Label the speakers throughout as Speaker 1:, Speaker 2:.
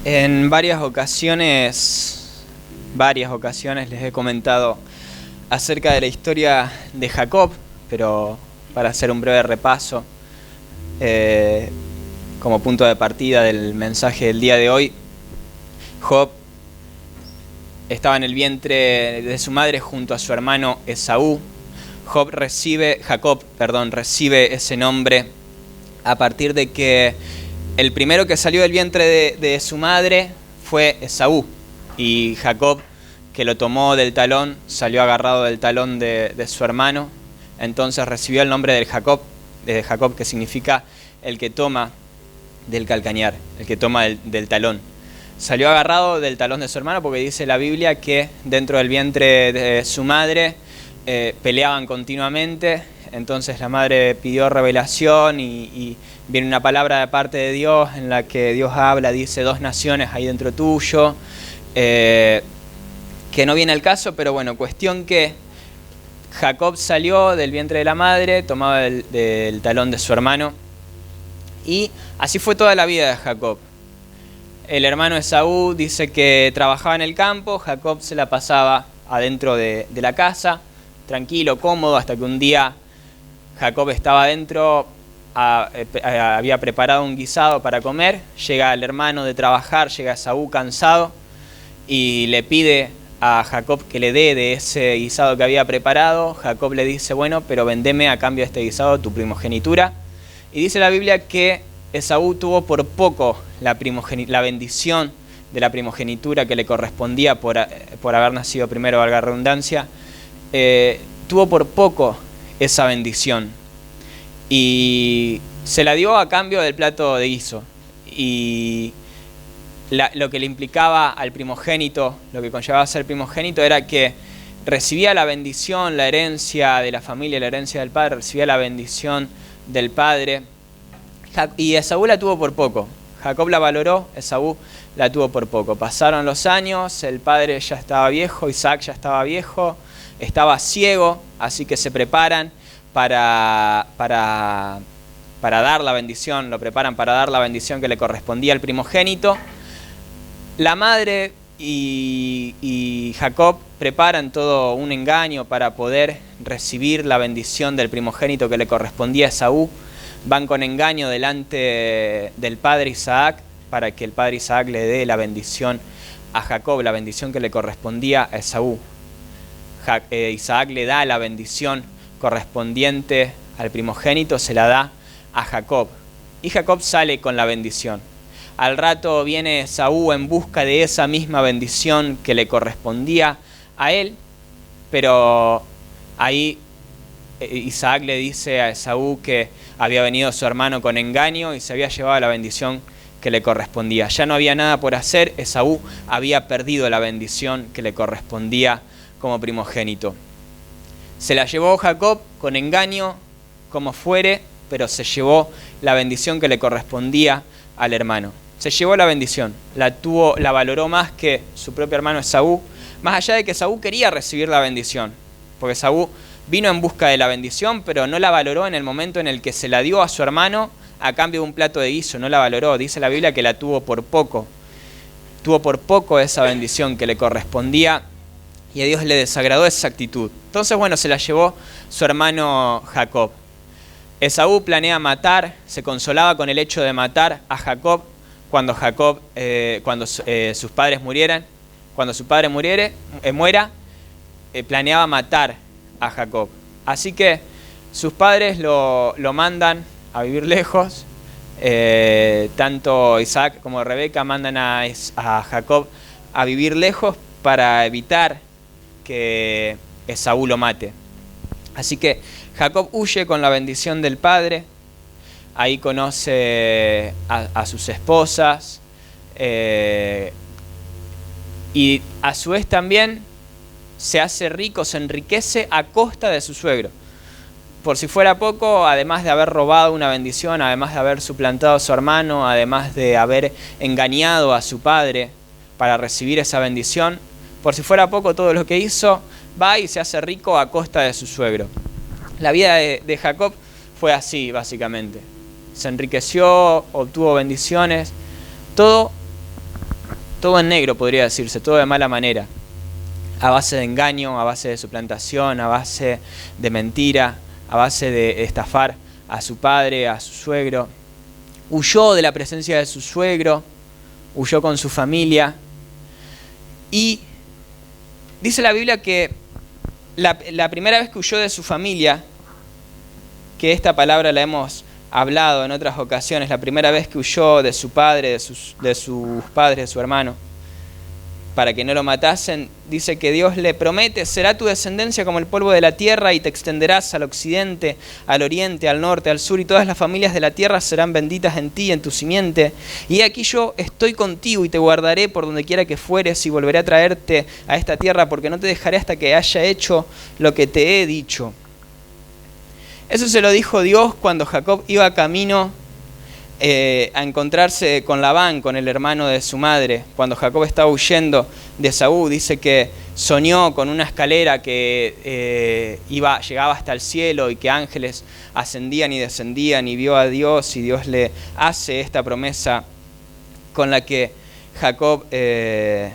Speaker 1: En varias ocasiones les he comentado acerca de la historia de Jacob, pero para hacer un breve repaso, como punto de partida del mensaje del día de hoy, Job estaba en el vientre de su madre junto a su hermano Esaú. Jacob recibe ese nombre a partir de que el primero que salió del vientre de su madre fue Esaú, y Jacob, que lo tomó del talón, salió agarrado del talón de su hermano. Entonces recibió el nombre de Jacob, que significa el que toma del calcañar, el que toma del talón. Salió agarrado del talón de su hermano porque dice la Biblia que dentro del vientre de su madre peleaban continuamente. Entonces la madre pidió revelación y viene una palabra de parte de Dios en la que Dios habla, dice: 2 naciones hay dentro tuyo, que no viene al caso, pero bueno, cuestión que Jacob salió del vientre de la madre, tomado del talón de su hermano, y así fue toda la vida de Jacob. El hermano Esaú dice que trabajaba en el campo, Jacob se la pasaba adentro de la casa, tranquilo, cómodo, hasta que un día Jacob estaba adentro, había preparado un guisado para comer, llega el hermano de trabajar, llega Esaú cansado y le pide a Jacob que le dé de ese guisado que había preparado. Jacob le dice: bueno, pero vendeme a cambio de este guisado tu primogenitura. Y dice la Biblia que Esaú tuvo por poco la bendición de la primogenitura que le correspondía por haber nacido primero, valga la redundancia. Tuvo por poco esa bendición y se la dio a cambio del plato de guiso. Y lo que le implicaba al primogénito, lo que conllevaba a ser primogénito, era que recibía la bendición, la herencia de la familia, la herencia del padre, recibía la bendición del padre. Y Esaú la tuvo por poco. Jacob la valoró, Esaú la tuvo por poco. Pasaron los años, el padre ya estaba viejo, Isaac ya estaba viejo, estaba ciego, así que se preparan para dar la bendición, lo preparan para dar la bendición que le correspondía al primogénito. La madre y Jacob preparan todo un engaño para poder recibir la bendición del primogénito que le correspondía a Esaú. Van con engaño delante del padre Isaac para que el padre Isaac le dé la bendición a Jacob, la bendición que le correspondía a Esaú. Isaac le da la bendición correspondiente al primogénito, se la da a Jacob. Y Jacob sale con la bendición. Al rato viene Esaú en busca de esa misma bendición que le correspondía a él, pero ahí Isaac le dice a Esaú que había venido su hermano con engaño y se había llevado la bendición que le correspondía. Ya no había nada por hacer, Esaú había perdido la bendición que le correspondía como primogénito. Se la llevó Jacob con engaño, como fuere, pero se llevó la bendición que le correspondía al hermano. Se llevó la bendición, la valoró más que su propio hermano Esaú, más allá de que Esaú quería recibir la bendición, porque Esaú vino en busca de la bendición, pero no la valoró en el momento en el que se la dio a su hermano a cambio de un plato de guiso, no la valoró. Dice la Biblia que la tuvo por poco esa bendición que le correspondía, y a Dios le desagradó esa actitud. Entonces, bueno, se la llevó su hermano Jacob. Esaú planea matar, se consolaba con el hecho de matar a Jacob cuando sus padres murieran. Cuando su padre muera, planeaba matar a Jacob. Así que sus padres lo mandan a vivir lejos. Tanto Isaac como Rebeca mandan a Jacob a vivir lejos para evitar que Esaú lo mate. Así que Jacob huye con la bendición del padre. Ahí conoce a sus esposas, y a su vez también se hace rico, se enriquece a costa de su suegro. Por si fuera poco, además de haber robado una bendición, además de haber suplantado a su hermano, además de haber engañado a su padre para recibir esa bendición, por si fuera poco todo lo que hizo, va y se hace rico a costa de su suegro. La vida de Jacob fue así, básicamente. Se enriqueció, obtuvo bendiciones, todo todo en negro podría decirse, todo de mala manera, a base de engaño, a base de suplantación, a base de mentira, a base de estafar a su padre, a su suegro. Huyó de la presencia de su suegro, huyó con su familia. Y dice la Biblia que la primera vez que huyó de su familia, que esta palabra la hemos hablado en otras ocasiones, la primera vez que huyó de su padre, de sus padres, de su hermano, para que no lo matasen, dice que Dios le promete: será tu descendencia como el polvo de la tierra y te extenderás al occidente, al oriente, al norte, al sur, y todas las familias de la tierra serán benditas en ti, en tu simiente. Y aquí yo estoy contigo y te guardaré por donde quiera que fueres y volveré a traerte a esta tierra, porque no te dejaré hasta que haya hecho lo que te he dicho. Eso se lo dijo Dios cuando Jacob iba camino a encontrarse con Labán, con el hermano de su madre. Cuando Jacob estaba huyendo de Esaú, dice que soñó con una escalera que llegaba hasta el cielo y que ángeles ascendían y descendían, y vio a Dios, y Dios le hace esta promesa con la que Jacob, esta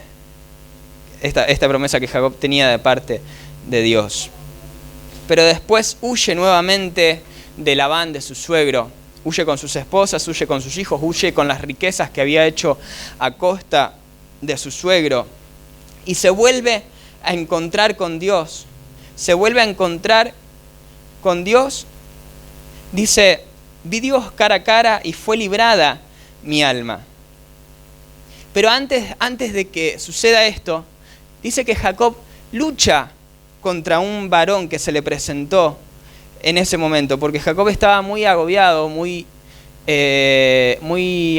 Speaker 1: promesa que Jacob tenía de parte de Dios. Pero después huye nuevamente de Labán, de su suegro. Huye con sus esposas, huye con sus hijos, huye con las riquezas que había hecho a costa de su suegro. Y se vuelve a encontrar con Dios. Se vuelve a encontrar con Dios. Dice: vi Dios cara a cara y fue librada mi alma. Pero antes de que suceda esto, dice que Jacob lucha contra un varón que se le presentó en ese momento, porque Jacob estaba muy agobiado, muy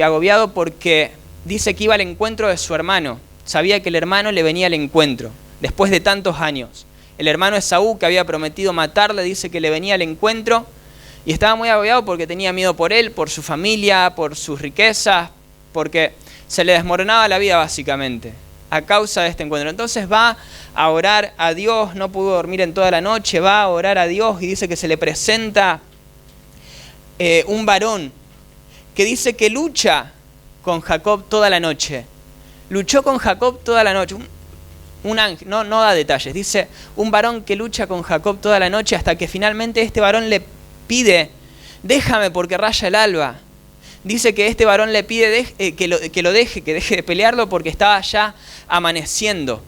Speaker 1: agobiado, porque dice que iba al encuentro de su hermano. Sabía que el hermano le venía al encuentro, después de tantos años. El hermano Esaú, que había prometido matarle, dice que le venía al encuentro, y estaba muy agobiado porque tenía miedo por él, por su familia, por sus riquezas, porque se le desmoronaba la vida básicamente a causa de este encuentro. Entonces va a orar a Dios, no pudo dormir en toda la noche, va a orar a Dios y dice que se le presenta un varón que dice que lucha con Jacob toda la noche. Luchó con Jacob toda la noche. Un ángel, no da detalles, dice un varón que lucha con Jacob toda la noche hasta que finalmente este varón le pide: déjame porque raya el alba. Dice que este varón le pide que lo deje, que deje de pelearlo porque estaba ya amaneciendo.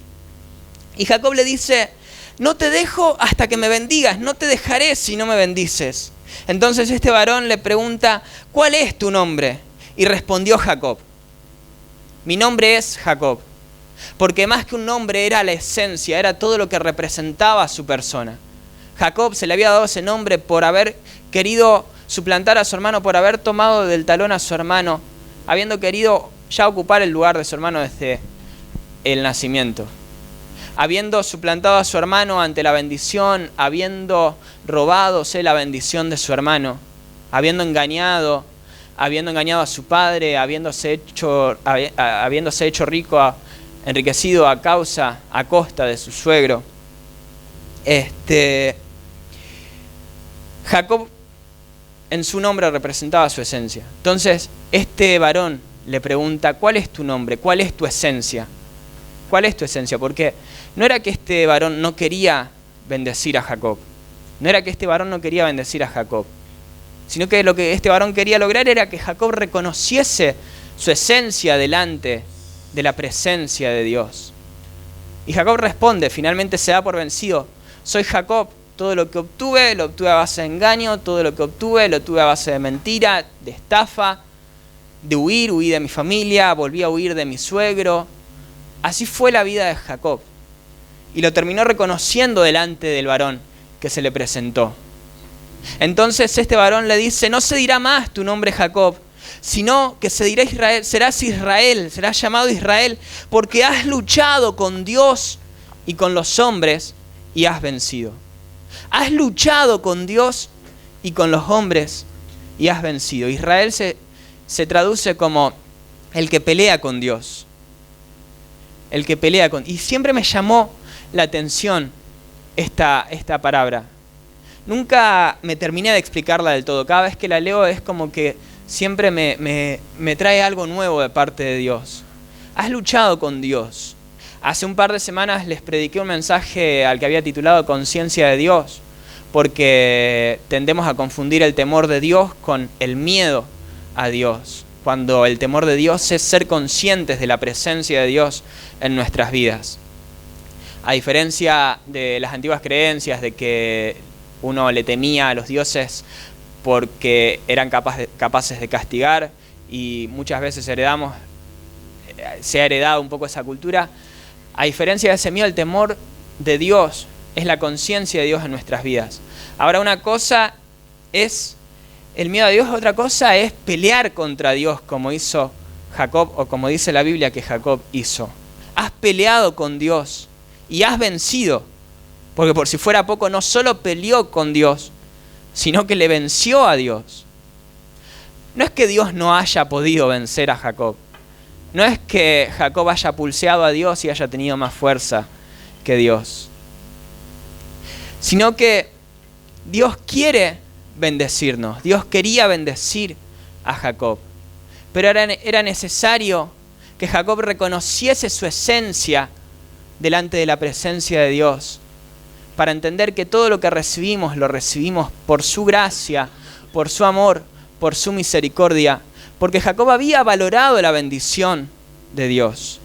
Speaker 1: Y Jacob le dice: no te dejo hasta que me bendigas, no te dejaré si no me bendices. Entonces este varón le pregunta: ¿cuál es tu nombre? Y respondió Jacob: mi nombre es Jacob, porque más que un nombre era la esencia, era todo lo que representaba a su persona. Jacob se le había dado ese nombre por haber querido suplantar a su hermano, por haber tomado del talón a su hermano, habiendo querido ya ocupar el lugar de su hermano desde el nacimiento, habiendo suplantado a su hermano ante la bendición, habiendo robadose la bendición de su hermano, habiendo engañado a su padre, habiéndose hecho rico, enriquecido a costa de su suegro. Jacob en su nombre representaba su esencia. Entonces este varón le pregunta: ¿cuál es tu nombre? ¿Cuál es tu esencia? ¿Cuál es tu esencia? Porque no era que este varón no quería bendecir a Jacob, no era que este varón no quería bendecir a Jacob, sino que lo que este varón quería lograr era que Jacob reconociese su esencia delante de la presencia de Dios. Y Jacob responde, finalmente se da por vencido: soy Jacob, todo lo que obtuve, lo obtuve a base de engaño, todo lo que obtuve, lo obtuve a base de mentira, de estafa, de huí de mi familia, volví a huir de mi suegro. Así fue la vida de Jacob. Y lo terminó reconociendo delante del varón que se le presentó. Entonces este varón le dice: no se dirá más tu nombre Jacob, sino que se dirá Israel, serás llamado Israel, porque has luchado con Dios y con los hombres y has vencido. Has luchado con Dios y con los hombres y has vencido. Israel se traduce como el que pelea con Dios. El que pelea con... Y siempre me llamó la atención esta palabra. Nunca me terminé de explicarla del todo. Cada vez que la leo es como que siempre me trae algo nuevo de parte de Dios. ¿Has luchado con Dios? Hace un par de semanas les prediqué un mensaje al que había titulado Conciencia de Dios, porque tendemos a confundir el temor de Dios con el miedo a Dios, cuando el temor de Dios es ser conscientes de la presencia de Dios en nuestras vidas. A diferencia de las antiguas creencias de que uno le temía a los dioses porque eran capaces de castigar, y muchas veces se ha heredado un poco esa cultura, a diferencia de ese miedo, el temor de Dios es la conciencia de Dios en nuestras vidas. Ahora, una cosa es el miedo a Dios, otra cosa es pelear contra Dios, como hizo Jacob, o como dice la Biblia que Jacob hizo. Has peleado con Dios y has vencido, porque por si fuera poco, no solo peleó con Dios, sino que le venció a Dios. No es que Dios no haya podido vencer a Jacob. No es que Jacob haya pulseado a Dios y haya tenido más fuerza que Dios. Sino que Dios quiere bendecirnos. Dios quería bendecir a Jacob. Pero era necesario que Jacob reconociese su esencia delante de la presencia de Dios, para entender que todo lo que recibimos, lo recibimos por su gracia, por su amor, por su misericordia, porque Jacob había valorado la bendición de Dios.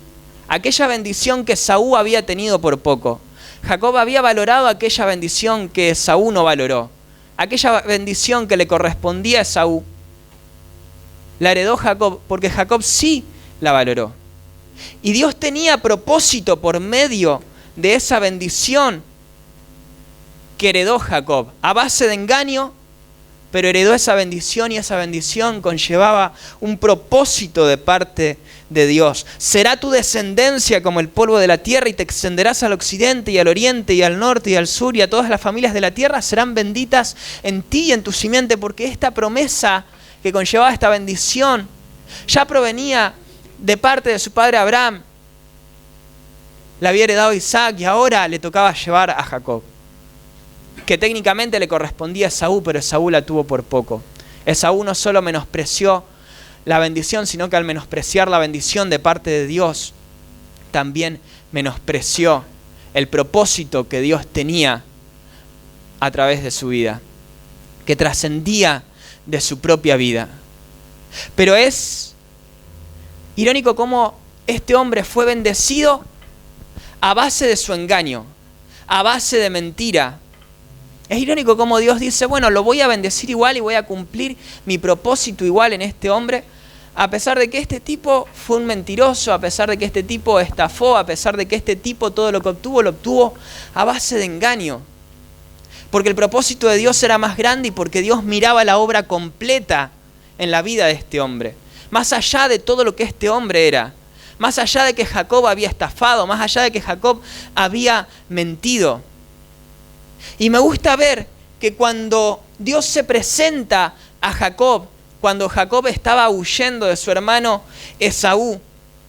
Speaker 1: Aquella bendición que Esaú había tenido por poco. Jacob había valorado aquella bendición que Esaú no valoró. Aquella bendición que le correspondía a Esaú, la heredó Jacob, porque Jacob sí la valoró. Y Dios tenía propósito por medio de esa bendición que heredó Jacob, a base de engaño, pero heredó esa bendición, y esa bendición conllevaba un propósito de parte de Dios. Será tu descendencia como el polvo de la tierra, y te extenderás al occidente y al oriente y al norte y al sur, y a todas las familias de la tierra serán benditas en ti y en tu simiente, porque esta promesa que conllevaba esta bendición ya provenía de parte de su padre Abraham. La había heredado Isaac y ahora le tocaba llevar a Jacob, que técnicamente le correspondía a Esaú, pero Esaú la tuvo por poco. Esaú no solo menospreció la bendición, sino que al menospreciar la bendición de parte de Dios, también menospreció el propósito que Dios tenía a través de su vida, que trascendía de su propia vida. Pero es irónico cómo este hombre fue bendecido a base de su engaño, a base de mentira. Es irónico cómo Dios dice, bueno, lo voy a bendecir igual y voy a cumplir mi propósito igual en este hombre, a pesar de que este tipo fue un mentiroso, a pesar de que este tipo estafó, a pesar de que este tipo todo lo que obtuvo, lo obtuvo a base de engaño. Porque el propósito de Dios era más grande y porque Dios miraba la obra completa en la vida de este hombre. Más allá de todo lo que este hombre era, más allá de que Jacob había estafado, más allá de que Jacob había mentido. Y me gusta ver que cuando Dios se presenta a Jacob, cuando Jacob estaba huyendo de su hermano Esaú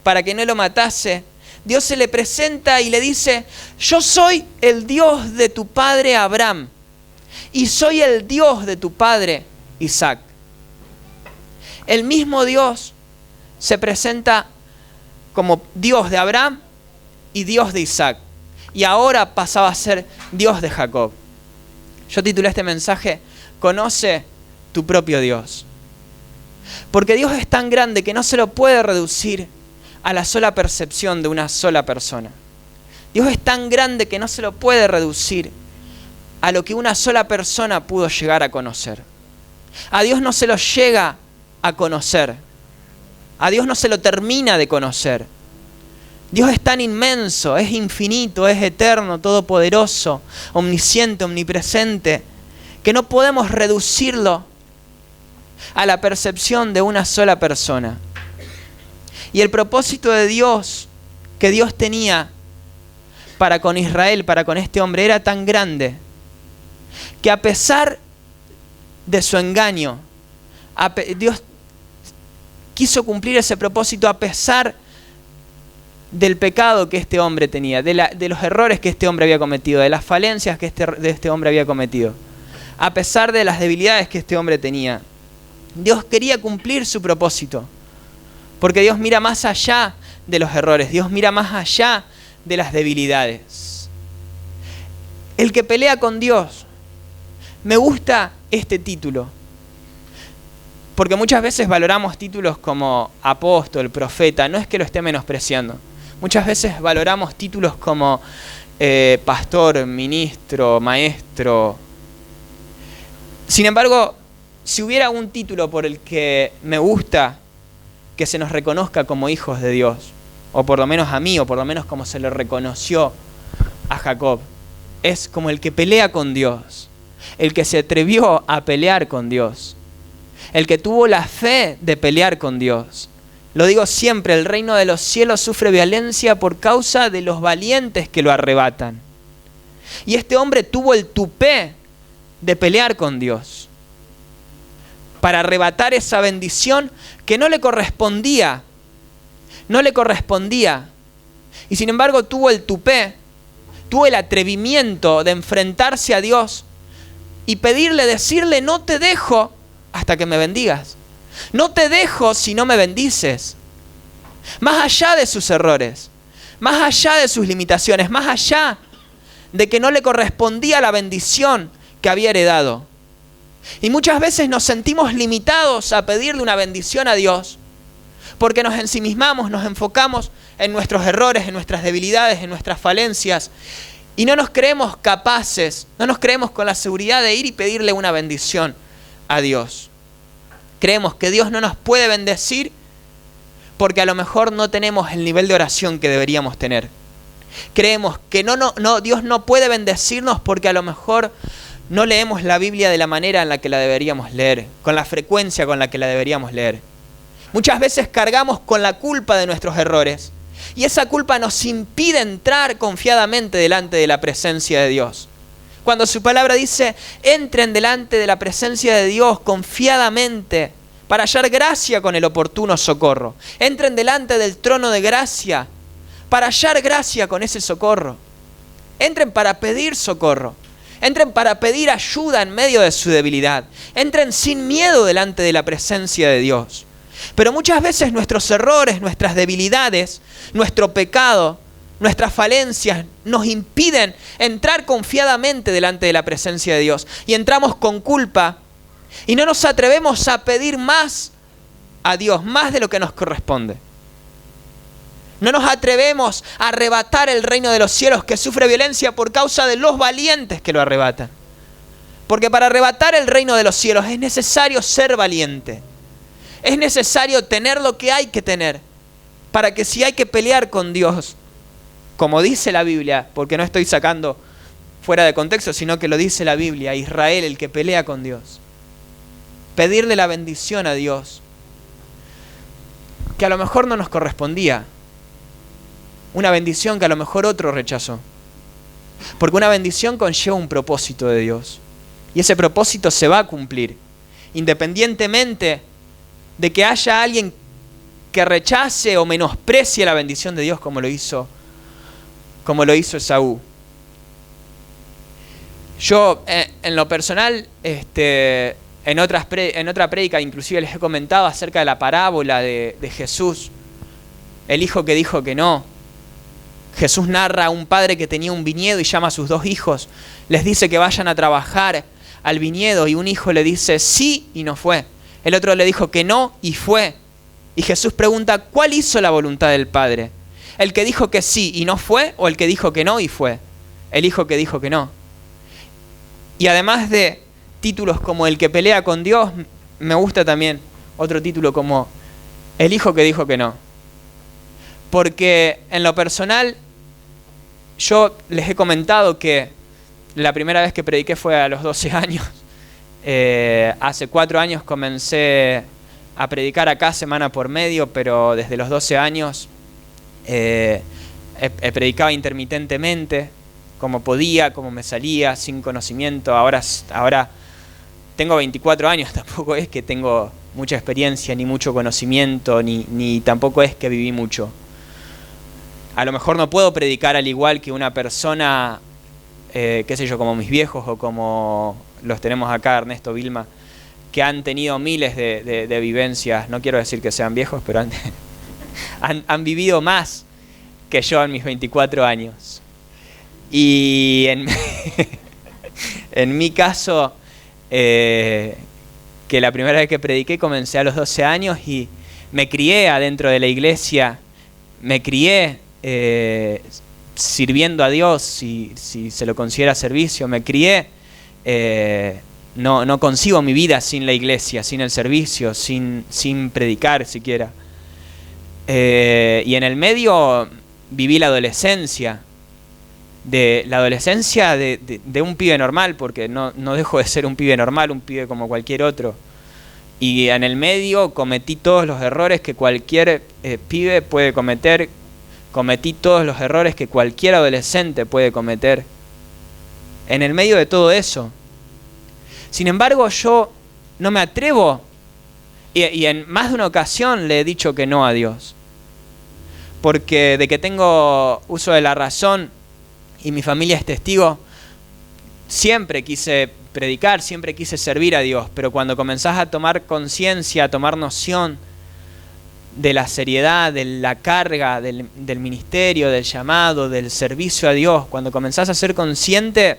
Speaker 1: para que no lo matase, Dios se le presenta y le dice, yo soy el Dios de tu padre Abraham y soy el Dios de tu padre Isaac. El mismo Dios se presenta como Dios de Abraham y Dios de Isaac. Y ahora pasaba a ser Dios de Jacob. Yo titulé este mensaje, Conoce tu propio Dios. Porque Dios es tan grande que no se lo puede reducir a la sola percepción de una sola persona. Dios es tan grande que no se lo puede reducir a lo que una sola persona pudo llegar a conocer. A Dios no se lo llega a conocer. A Dios no se lo termina de conocer. Dios es tan inmenso, es infinito, es eterno, todopoderoso, omnisciente, omnipresente, que no podemos reducirlo a la percepción de una sola persona. Y el propósito de Dios que Dios tenía para con Israel, para con este hombre, era tan grande que a pesar de su engaño, Dios quiso cumplir ese propósito a pesar del pecado que este hombre tenía, de los errores que este hombre había cometido, de las falencias que este hombre había cometido. A pesar de las debilidades que este hombre tenía, Dios quería cumplir su propósito, porque Dios mira más allá de los errores, Dios mira más allá de las debilidades. El que pelea con Dios. Me gusta este título, porque muchas veces valoramos títulos como apóstol, profeta, no es que lo esté menospreciando. Muchas veces valoramos títulos como pastor, ministro, maestro. Sin embargo, si hubiera un título por el que me gusta que se nos reconozca como hijos de Dios, o por lo menos a mí, o por lo menos como se le reconoció a Jacob, es como el que pelea con Dios, el que se atrevió a pelear con Dios, el que tuvo la fe de pelear con Dios. Lo digo siempre, el reino de los cielos sufre violencia por causa de los valientes que lo arrebatan. Y este hombre tuvo el tupé de pelear con Dios para arrebatar esa bendición que no le correspondía. No le correspondía. Y sin embargo tuvo el tupé, tuvo el atrevimiento de enfrentarse a Dios y pedirle, decirle, no te dejo hasta que me bendigas. No te dejo si no me bendices. Más allá de sus errores, más allá de sus limitaciones, más allá de que no le correspondía la bendición que había heredado. Y muchas veces nos sentimos limitados a pedirle una bendición a Dios porque nos ensimismamos, nos enfocamos en nuestros errores, en nuestras debilidades, en nuestras falencias y no nos creemos capaces, no nos creemos con la seguridad de ir y pedirle una bendición a Dios. Creemos que Dios no nos puede bendecir porque a lo mejor no tenemos el nivel de oración que deberíamos tener. Creemos que Dios no puede bendecirnos porque a lo mejor no leemos la Biblia de la manera en la que la deberíamos leer, con la frecuencia con la que la deberíamos leer. Muchas veces cargamos con la culpa de nuestros errores y esa culpa nos impide entrar confiadamente delante de la presencia de Dios. Cuando su palabra dice, entren delante de la presencia de Dios confiadamente para hallar gracia con el oportuno socorro. Entren delante del trono de gracia para hallar gracia con ese socorro. Entren para pedir socorro. Entren para pedir ayuda en medio de su debilidad. Entren sin miedo delante de la presencia de Dios. Pero muchas veces nuestros errores, nuestras debilidades, nuestro pecado, nuestras falencias nos impiden entrar confiadamente delante de la presencia de Dios. Y entramos con culpa y no nos atrevemos a pedir más a Dios, más de lo que nos corresponde. No nos atrevemos a arrebatar el reino de los cielos que sufre violencia por causa de los valientes que lo arrebatan. Porque para arrebatar el reino de los cielos es necesario ser valiente. Es necesario tener lo que hay que tener para que si hay que pelear con Dios, como dice la Biblia, porque no estoy sacando fuera de contexto, sino que lo dice la Biblia, Israel, el que pelea con Dios. Pedirle la bendición a Dios, que a lo mejor no nos correspondía. Una bendición que a lo mejor otro rechazó. Porque una bendición conlleva un propósito de Dios. Y ese propósito se va a cumplir, independientemente de que haya alguien que rechace o menosprecie la bendición de Dios como lo hizo Esaú. Yo, en lo personal, en otra prédica inclusive les he comentado acerca de la parábola de Jesús, el hijo que dijo que no. Jesús narra a un padre que tenía un viñedo y llama a sus dos hijos, les dice que vayan a trabajar al viñedo y un hijo le dice sí y no fue. El otro le dijo que no y fue. Y Jesús pregunta, ¿cuál hizo la voluntad del Padre? ¿El que dijo que sí y no fue o el que dijo que no y fue? El hijo que dijo que no. Y además de títulos como el que pelea con Dios, me gusta también otro título como el hijo que dijo que no. Porque en lo personal, yo les he comentado que la primera vez que prediqué fue a los 12 años. Hace 4 años comencé a predicar acá semana por medio, pero desde los 12 años predicaba intermitentemente, como podía, como me salía, sin conocimiento. Ahora tengo 24 años, tampoco es que tengo mucha experiencia, ni mucho conocimiento, ni tampoco es que viví mucho. A lo mejor no puedo predicar al igual que una persona, qué sé yo, como mis viejos o como los tenemos acá, Ernesto, Vilma, que han tenido miles de vivencias. No quiero decir que sean viejos, pero han vivido más que yo en mis 24 años. Y en mi caso, que la primera vez que prediqué comencé a los 12 años y me crié adentro de la iglesia, me crié sirviendo a Dios, si se lo considera servicio, me crié, no concibo mi vida sin la iglesia, sin el servicio, sin predicar siquiera. Y en el medio viví la adolescencia, de un pibe normal, porque no dejo de ser un pibe normal, un pibe como cualquier otro. Y en el medio cometí todos los errores que cualquier pibe puede cometer, cometí todos los errores que cualquier adolescente puede cometer. En el medio de todo eso. Sin embargo, yo no me atrevo, y en más de una ocasión le he dicho que no a Dios. Porque de que tengo uso de la razón y mi familia es testigo, siempre quise predicar, siempre quise servir a Dios, pero cuando comenzás a tomar conciencia, a tomar noción de la seriedad, de la carga del ministerio, del llamado, del servicio a Dios, cuando comenzás a ser consciente,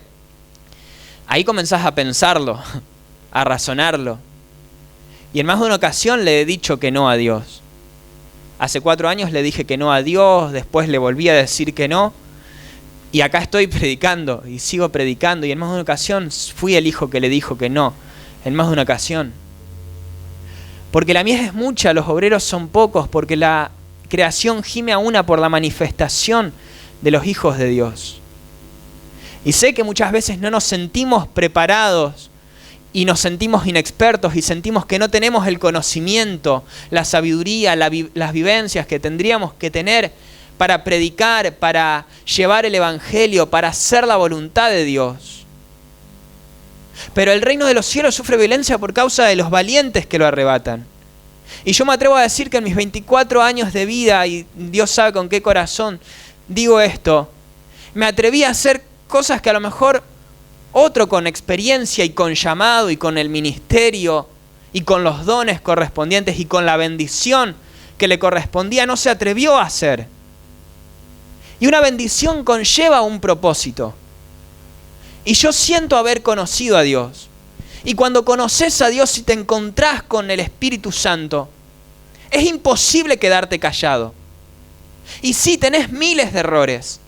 Speaker 1: ahí comenzás a pensarlo, a razonarlo. Y en más de una ocasión le he dicho que no a Dios. Hace 4 años le dije que no a Dios, después le volví a decir que no, y acá estoy predicando, y sigo predicando, y en más de una ocasión fui el hijo que le dijo que no, en más de una ocasión. Porque la mies es mucha, los obreros son pocos, porque la creación gime a una por la manifestación de los hijos de Dios. Y sé que muchas veces no nos sentimos preparados, y nos sentimos inexpertos, y sentimos que no tenemos el conocimiento, la sabiduría, las vivencias que tendríamos que tener para predicar, para llevar el evangelio, para hacer la voluntad de Dios. Pero el reino de los cielos sufre violencia por causa de los valientes que lo arrebatan. Y yo me atrevo a decir que en mis 24 años de vida, y Dios sabe con qué corazón digo esto, me atreví a hacer cosas que a lo mejor otro con experiencia y con llamado y con el ministerio y con los dones correspondientes y con la bendición que le correspondía no se atrevió a hacer. Y una bendición conlleva un propósito. Y yo siento haber conocido a Dios. Y cuando conoces a Dios y te encontrás con el Espíritu Santo, es imposible quedarte callado. Y sí, tenés miles de errores,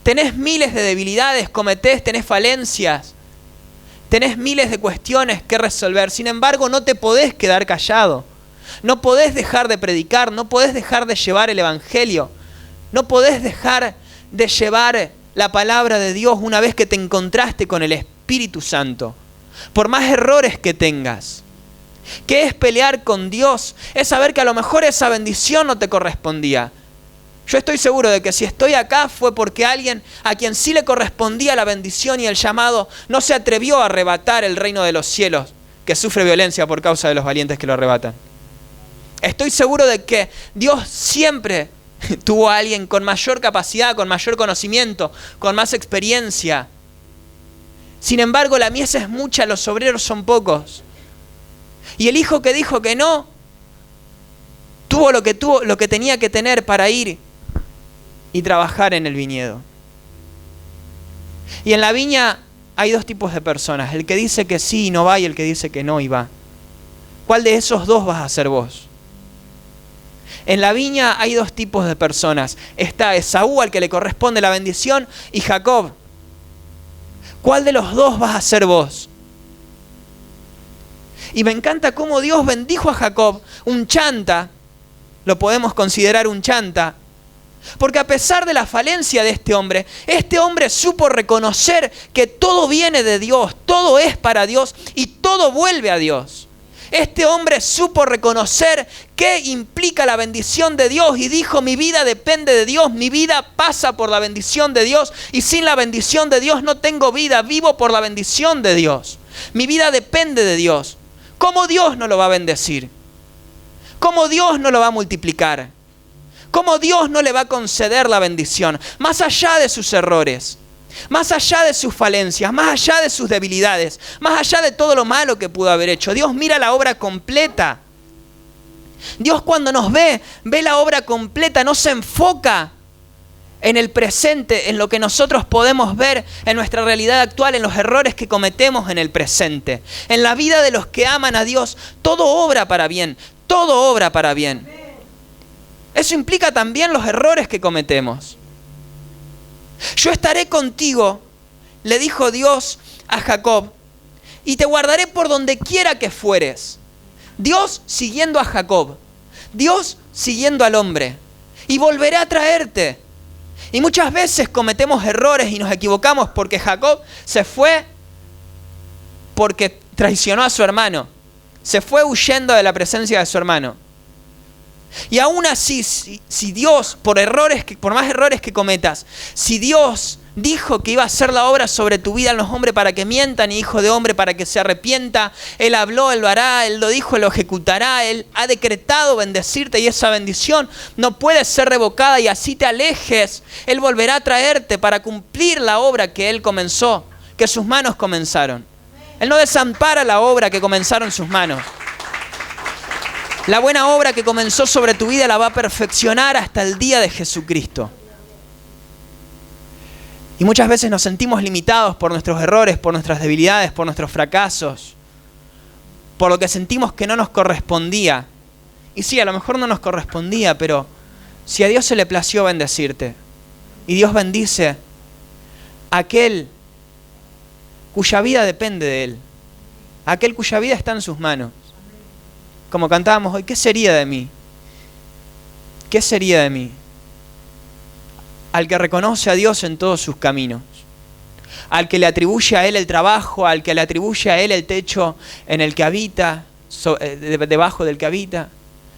Speaker 1: tenés miles de debilidades, tenés falencias, tenés miles de cuestiones que resolver. Sin embargo, no te podés quedar callado. No podés dejar de predicar, no podés dejar de llevar el evangelio. No podés dejar de llevar la palabra de Dios una vez que te encontraste con el Espíritu Santo. Por más errores que tengas. ¿Qué es pelear con Dios? Es saber que a lo mejor esa bendición no te correspondía. Yo estoy seguro de que si estoy acá fue porque alguien a quien sí le correspondía la bendición y el llamado no se atrevió a arrebatar el reino de los cielos, que sufre violencia por causa de los valientes que lo arrebatan. Estoy seguro de que Dios siempre tuvo a alguien con mayor capacidad, con mayor conocimiento, con más experiencia. Sin embargo, la mies es mucha, los obreros son pocos. Y el hijo que dijo que no, tuvo lo que tenía que tener para ir y trabajar en el viñedo. Y en la viña hay 2 tipos de personas, el que dice que sí y no va y el que dice que no y va. ¿Cuál de esos 2 vas a ser vos? En la viña hay 2 tipos de personas. Está Esaú, al que le corresponde la bendición, y Jacob. ¿Cuál de los 2 vas a ser vos? Y me encanta cómo Dios bendijo a Jacob, un chanta, lo podemos considerar un chanta, porque a pesar de la falencia de este hombre supo reconocer que todo viene de Dios, todo es para Dios y todo vuelve a Dios. Este hombre supo reconocer qué implica la bendición de Dios y dijo: mi vida depende de Dios, mi vida pasa por la bendición de Dios y sin la bendición de Dios no tengo vida, vivo por la bendición de Dios. Mi vida depende de Dios. ¿Cómo Dios no lo va a bendecir? ¿Cómo Dios no lo va a multiplicar? ¿Cómo Dios no le va a conceder la bendición? Más allá de sus errores, más allá de sus falencias, más allá de sus debilidades, más allá de todo lo malo que pudo haber hecho. Dios mira la obra completa. Dios cuando nos ve la obra completa, no se enfoca en el presente, en lo que nosotros podemos ver en nuestra realidad actual, en los errores que cometemos en el presente. En la vida de los que aman a Dios, todo obra para bien, todo obra para bien. Eso implica también los errores que cometemos. Yo estaré contigo, le dijo Dios a Jacob, y te guardaré por donde quiera que fueres. Dios siguiendo a Jacob, Dios siguiendo al hombre, y volveré a traerte. Y muchas veces cometemos errores y nos equivocamos porque Jacob se fue porque traicionó a su hermano, se fue huyendo de la presencia de su hermano. Y aún así, si Dios, por más errores que cometas, si Dios dijo que iba a hacer la obra sobre tu vida en los hombres para que mientan y hijo de hombre para que se arrepienta, Él habló, Él lo hará, Él lo dijo, Él lo ejecutará, Él ha decretado bendecirte y esa bendición no puede ser revocada y así te alejes, Él volverá a traerte para cumplir la obra que Él comenzó, que sus manos comenzaron. Él no desampara la obra que comenzaron sus manos. La buena obra que comenzó sobre tu vida la va a perfeccionar hasta el día de Jesucristo. Y muchas veces nos sentimos limitados por nuestros errores, por nuestras debilidades, por nuestros fracasos, por lo que sentimos que no nos correspondía. Y sí, a lo mejor no nos correspondía, pero si a Dios se le plació bendecirte, y Dios bendice a aquel cuya vida depende de Él, a aquel cuya vida está en sus manos. Como cantábamos hoy, ¿qué sería de mí? ¿Qué sería de mí? Al que reconoce a Dios en todos sus caminos, al que le atribuye a Él el trabajo, al que le atribuye a Él el techo en el que habita, debajo del que habita,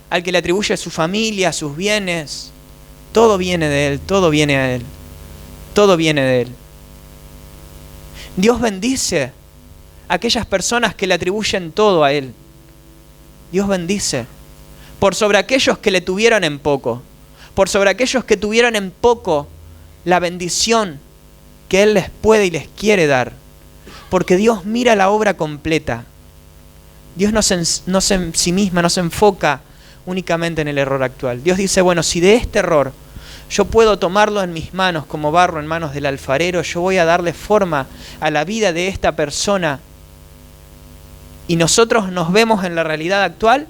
Speaker 1: al que le atribuye a su familia, sus bienes, todo viene de Él, todo viene a Él, todo viene de Él. Dios bendice a aquellas personas que le atribuyen todo a Él. Dios bendice por sobre aquellos que le tuvieron en poco, por sobre aquellos que tuvieron en poco la bendición que Él les puede y les quiere dar, porque Dios mira la obra completa. Dios no se ensimisma, no se enfoca únicamente en el error actual. Dios dice, bueno, si de este error yo puedo tomarlo en mis manos como barro en manos del alfarero, yo voy a darle forma a la vida de esta persona. Y nosotros nos vemos en la realidad actual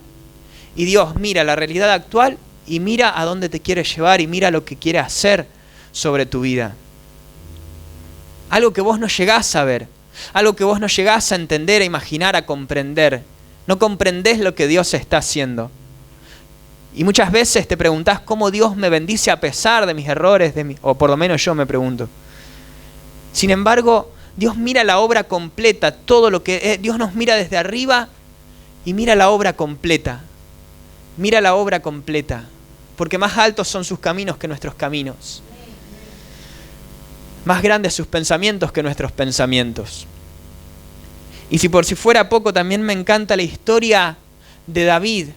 Speaker 1: y Dios mira la realidad actual y mira a dónde te quiere llevar y mira lo que quiere hacer sobre tu vida. Algo que vos no llegás a ver, algo que vos no llegás a entender, a imaginar, a comprender. No comprendés lo que Dios está haciendo. Y muchas veces te preguntás cómo Dios me bendice a pesar de mis errores, o por lo menos yo me pregunto. Sin embargo, Dios mira la obra completa, todo lo que Dios nos mira desde arriba y mira la obra completa. Mira la obra completa, porque más altos son sus caminos que nuestros caminos. Más grandes sus pensamientos que nuestros pensamientos. Y si por si fuera poco, también me encanta la historia de David.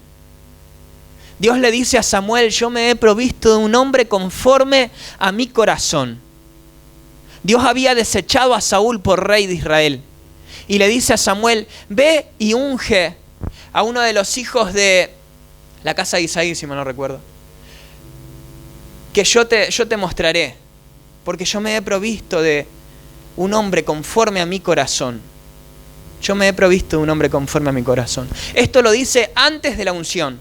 Speaker 1: Dios le dice a Samuel, yo me he provisto de un hombre conforme a mi corazón. Dios había desechado a Saúl por rey de Israel. Y le dice a Samuel, ve y unge a uno de los hijos de la casa de Isaí, si mal no recuerdo. Que yo te mostraré, porque yo me he provisto de un hombre conforme a mi corazón. Yo me he provisto de un hombre conforme a mi corazón. Esto lo dice antes de la unción,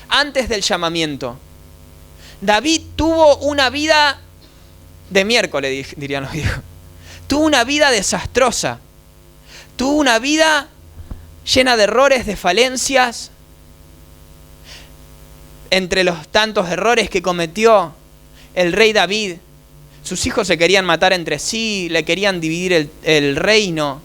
Speaker 1: antes del llamamiento. David tuvo una vida de miércoles, dirían los viejos. Tuvo una vida desastrosa. Tuvo una vida llena de errores, de falencias. Entre los tantos errores que cometió el rey David, sus hijos se querían matar entre sí, le querían dividir el reino.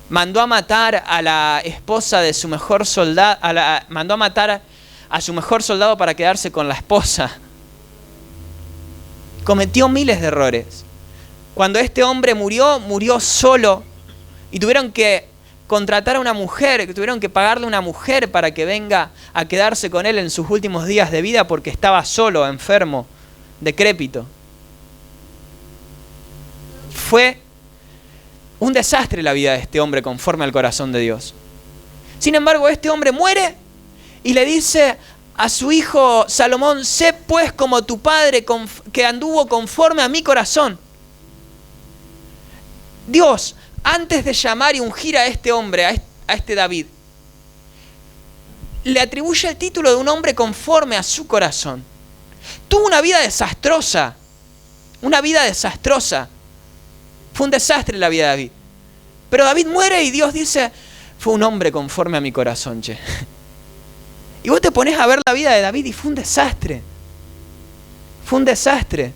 Speaker 1: Mandó a matar a la esposa de su mejor soldado, mandó a matar a su mejor soldado para quedarse con la esposa. Cometió miles de errores. Cuando este hombre murió solo y tuvieron que contratar a una mujer, que tuvieron que pagarle a una mujer para que venga a quedarse con él en sus últimos días de vida porque estaba solo, enfermo, decrépito. Fue un desastre la vida de este hombre conforme al corazón de Dios. Sin embargo, este hombre muere Y le dice a su hijo Salomón: sé pues como tu padre que anduvo conforme a mi corazón. Dios, antes de llamar y ungir a este hombre, a este David, le atribuye el título de un hombre conforme a su corazón. Tuvo una vida desastrosa. Una vida desastrosa. Fue un desastre la vida de David. Pero David muere y Dios dice: fue un hombre conforme a mi corazón, che. Y vos te pones a ver la vida de David y fue un desastre. Fue un desastre.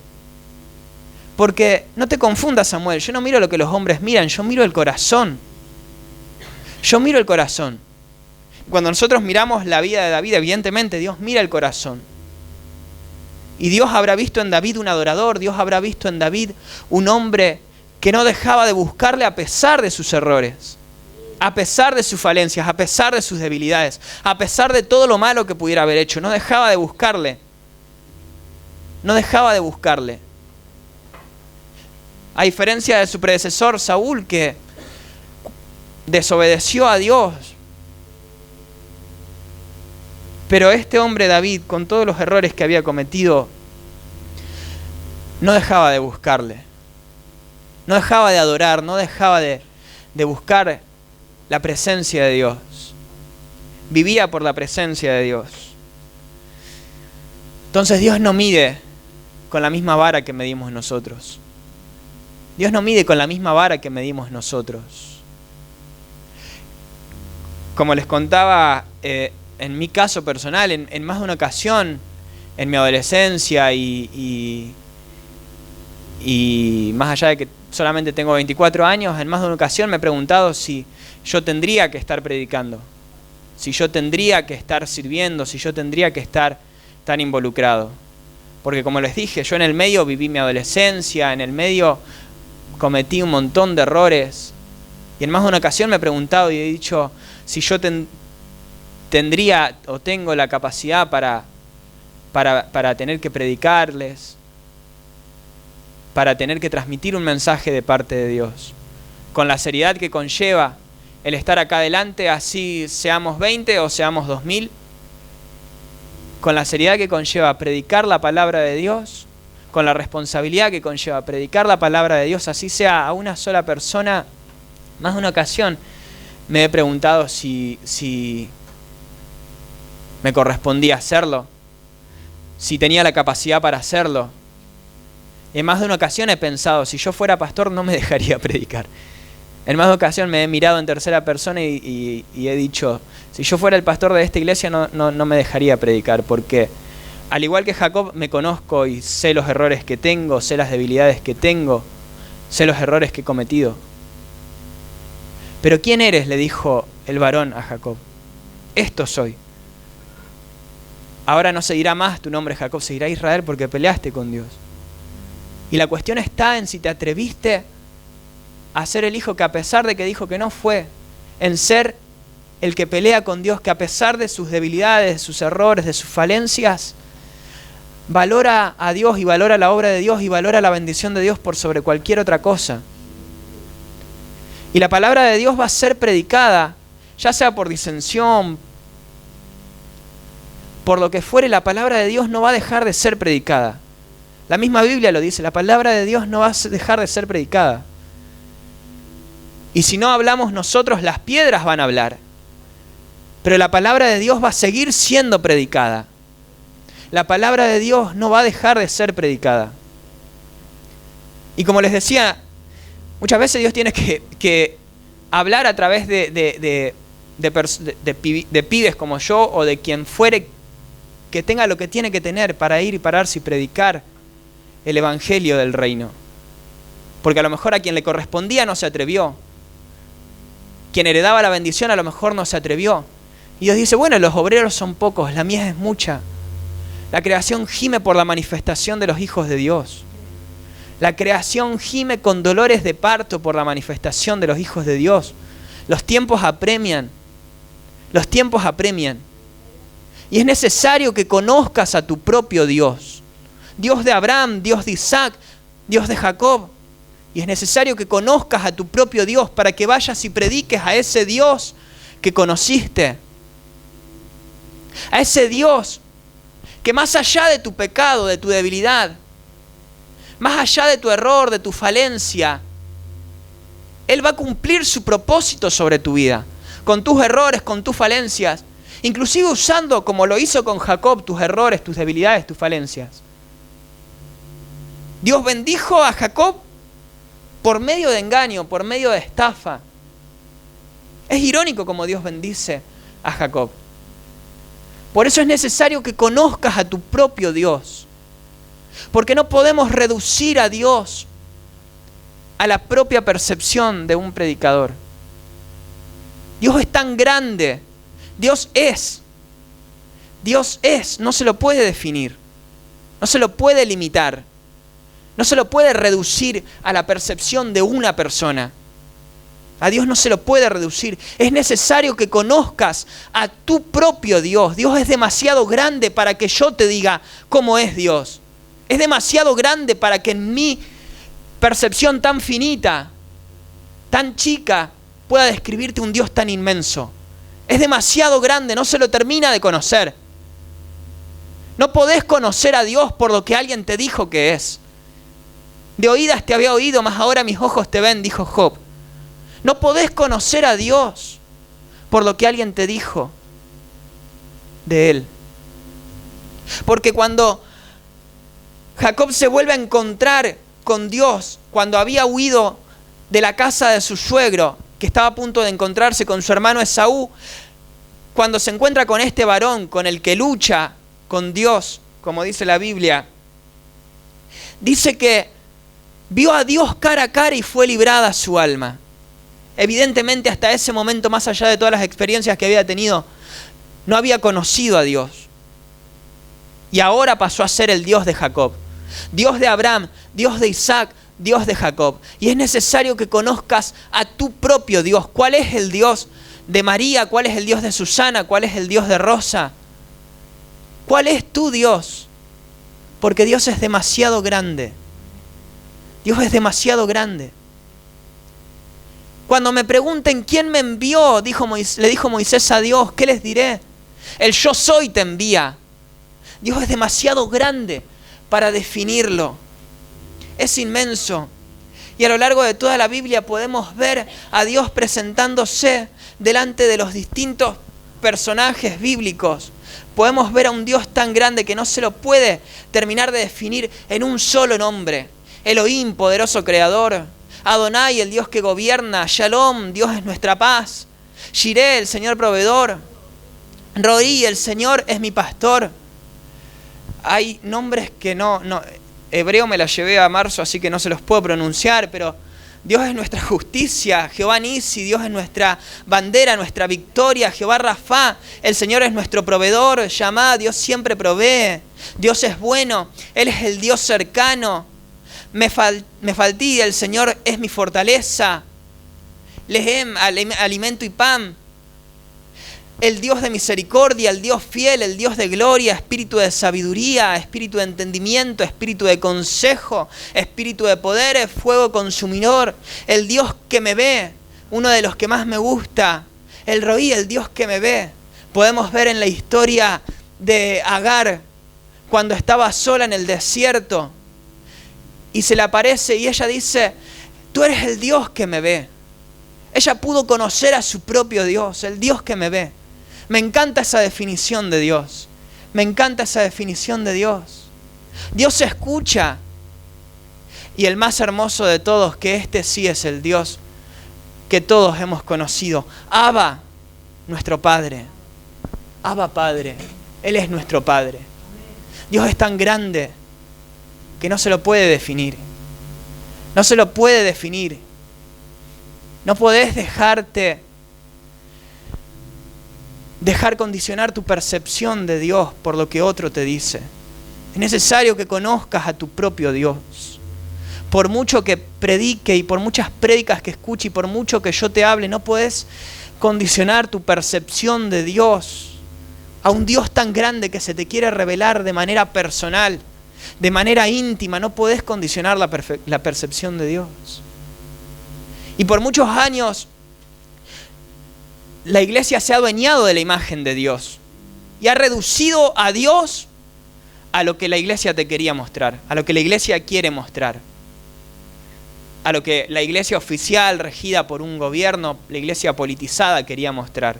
Speaker 1: Porque no te confundas, Samuel, yo no miro lo que los hombres miran, yo miro el corazón. Yo miro el corazón. Cuando nosotros miramos la vida de David, evidentemente Dios mira el corazón. Y Dios habrá visto en David un adorador, Dios habrá visto en David un hombre que no dejaba de buscarle a pesar de sus errores, a pesar de sus falencias, a pesar de sus debilidades, a pesar de todo lo malo que pudiera haber hecho. No dejaba de buscarle. No dejaba de buscarle. A diferencia de su predecesor Saúl, que desobedeció a Dios. Pero este hombre David, con todos los errores que había cometido, no dejaba de buscarle. No dejaba de adorar, no dejaba de buscar la presencia de Dios. Vivía por la presencia de Dios. Entonces Dios no mide con la misma vara que medimos nosotros. Dios no mide con la misma vara que medimos nosotros. Como les contaba, en mi caso personal, en más de una ocasión, en mi adolescencia y más allá de que solamente tengo 24 años, en más de una ocasión me he preguntado si yo tendría que estar predicando, si yo tendría que estar sirviendo, si yo tendría que estar tan involucrado. Porque como les dije, yo en el medio viví mi adolescencia, en el medio cometí un montón de errores. Y en más de una ocasión me he preguntado y he dicho si yo tendría o tengo la capacidad para tener que predicarles, para tener que transmitir un mensaje de parte de Dios, con la seriedad que conlleva el estar acá adelante, así seamos 20 o seamos 2000, con la seriedad que conlleva predicar la palabra de Dios, con la responsabilidad que conlleva predicar la palabra de Dios, así sea a una sola persona. Más de una ocasión me he preguntado si me correspondía hacerlo, si tenía la capacidad para hacerlo. En más de una ocasión he pensado, si yo fuera pastor no me dejaría predicar. En más de una ocasión me he mirado en tercera persona y he dicho, si yo fuera el pastor de esta iglesia no me dejaría predicar, porque al igual que Jacob me conozco y sé los errores que tengo, sé las debilidades que tengo, sé los errores que he cometido. Pero ¿quién eres?, le dijo el varón a Jacob. Esto soy. Ahora no se dirá más tu nombre Jacob, se dirá Israel, porque peleaste con Dios. Y la cuestión está en si te atreviste a ser el hijo que, a pesar de que dijo que no fue, en ser el que pelea con Dios, que a pesar de sus debilidades, de sus errores, de sus falencias, valora a Dios y valora la obra de Dios y valora la bendición de Dios por sobre cualquier otra cosa. Y la palabra de Dios va a ser predicada, ya sea por disensión, por lo que fuere, la palabra de Dios no va a dejar de ser predicada. La misma Biblia lo dice, la palabra de Dios no va a dejar de ser predicada. Y si no hablamos nosotros, las piedras van a hablar. Pero la palabra de Dios va a seguir siendo predicada. La palabra de Dios no va a dejar de ser predicada. Y como les decía, muchas veces Dios tiene que hablar a través de pibes como yo o de quien fuere que tenga lo que tiene que tener para ir y pararse y predicar el evangelio del reino. Porque a lo mejor a quien le correspondía no se atrevió. Quien heredaba la bendición a lo mejor no se atrevió. Y Dios dice, bueno, los obreros son pocos, la mies es mucha. La creación gime por la manifestación de los hijos de Dios. La creación gime con dolores de parto por la manifestación de los hijos de Dios. Los tiempos apremian. Los tiempos apremian. Y es necesario que conozcas a tu propio Dios. Dios de Abraham, Dios de Isaac, Dios de Jacob. Y es necesario que conozcas a tu propio Dios para que vayas y prediques a ese Dios que conociste. A ese Dios que más allá de tu pecado, de tu debilidad, más allá de tu error, de tu falencia, Él va a cumplir su propósito sobre tu vida, con tus errores, con tus falencias, inclusive usando, como lo hizo con Jacob, tus errores, tus debilidades, tus falencias. Dios bendijo a Jacob por medio de engaño, por medio de estafa. Es irónico como Dios bendice a Jacob. Por eso es necesario que conozcas a tu propio Dios. Porque no podemos reducir a Dios a la propia percepción de un predicador. Dios es tan grande. Dios es, no se lo puede definir, no se lo puede limitar, no se lo puede reducir a la percepción de una persona. A Dios no se lo puede reducir. Es necesario que conozcas a tu propio Dios. Dios es demasiado grande para que yo te diga cómo es Dios. Es demasiado grande para que en mi percepción tan finita, tan chica, pueda describirte un Dios tan inmenso. Es demasiado grande, no se lo termina de conocer. No podés conocer a Dios por lo que alguien te dijo que es. De oídas te había oído, mas ahora mis ojos te ven, dijo Job. No podés conocer a Dios por lo que alguien te dijo de Él. Porque cuando Jacob se vuelve a encontrar con Dios, cuando había huido de la casa de su suegro, que estaba a punto de encontrarse con su hermano Esaú, cuando se encuentra con este varón con el que lucha con Dios, como dice la Biblia, dice que vio a Dios cara a cara y fue librada su alma. Evidentemente hasta ese momento, más allá de todas las experiencias que había tenido, no había conocido a Dios. Y ahora pasó a ser el Dios de Jacob, Dios de Abraham, Dios de Isaac, Dios de Jacob. Y es necesario que conozcas a tu propio Dios. ¿Cuál es el Dios de María? ¿Cuál es el Dios de Susana? ¿Cuál es el Dios de Rosa? ¿Cuál es tu Dios? Porque Dios es demasiado grande. Dios es demasiado grande. Cuando me pregunten quién me envió, le dijo Moisés a Dios, ¿qué les diré? El yo soy te envía. Dios es demasiado grande para definirlo. Es inmenso. Y a lo largo de toda la Biblia podemos ver a Dios presentándose delante de los distintos personajes bíblicos. Podemos ver a un Dios tan grande que no se lo puede terminar de definir en un solo nombre. Elohim, poderoso creador. Adonai, el Dios que gobierna. Shalom, Dios es nuestra paz. Jireh, el Señor proveedor. Roí, el Señor es mi pastor. Hay nombres que no hebreo me la llevé a marzo, así que no se los puedo pronunciar, pero Dios es nuestra justicia. Jehová Nisi, Dios es nuestra bandera, nuestra victoria. Jehová Rafá, el Señor es nuestro proveedor. Llamá, Dios siempre provee. Dios es bueno, Él es el Dios cercano. Me faltí, el Señor es mi fortaleza. Lehem, alimento y pan. El Dios de misericordia, el Dios fiel, el Dios de gloria, espíritu de sabiduría, espíritu de entendimiento, espíritu de consejo, espíritu de poder, fuego consumidor. El Dios que me ve, uno de los que más me gusta. El Roí, el Dios que me ve. Podemos ver en la historia de Agar, cuando estaba sola en el desierto, y se le aparece y ella dice, tú eres el Dios que me ve. Ella pudo conocer a su propio Dios, el Dios que me ve. Me encanta esa definición de Dios. Me encanta esa definición de Dios. Dios escucha. Y el más hermoso de todos, que este sí es el Dios que todos hemos conocido. Abba, nuestro Padre. Abba, Padre. Él es nuestro Padre. Dios es tan grande que no se lo puede definir. No se lo puede definir. No podés dejar condicionar tu percepción de Dios por lo que otro te dice. Es necesario que conozcas a tu propio Dios. Por mucho que predique y por muchas prédicas que escuche y por mucho que yo te hable, no podés condicionar tu percepción de Dios a un Dios tan grande que se te quiere revelar de manera personal, de manera íntima. No podés condicionar la percepción de Dios. Y por muchos años la iglesia se ha adueñado de la imagen de Dios. y ha reducido a Dios a lo que la iglesia te quería mostrar, a lo que la iglesia quiere mostrar, a lo que la iglesia oficial regida por un gobierno, la iglesia politizada quería mostrar.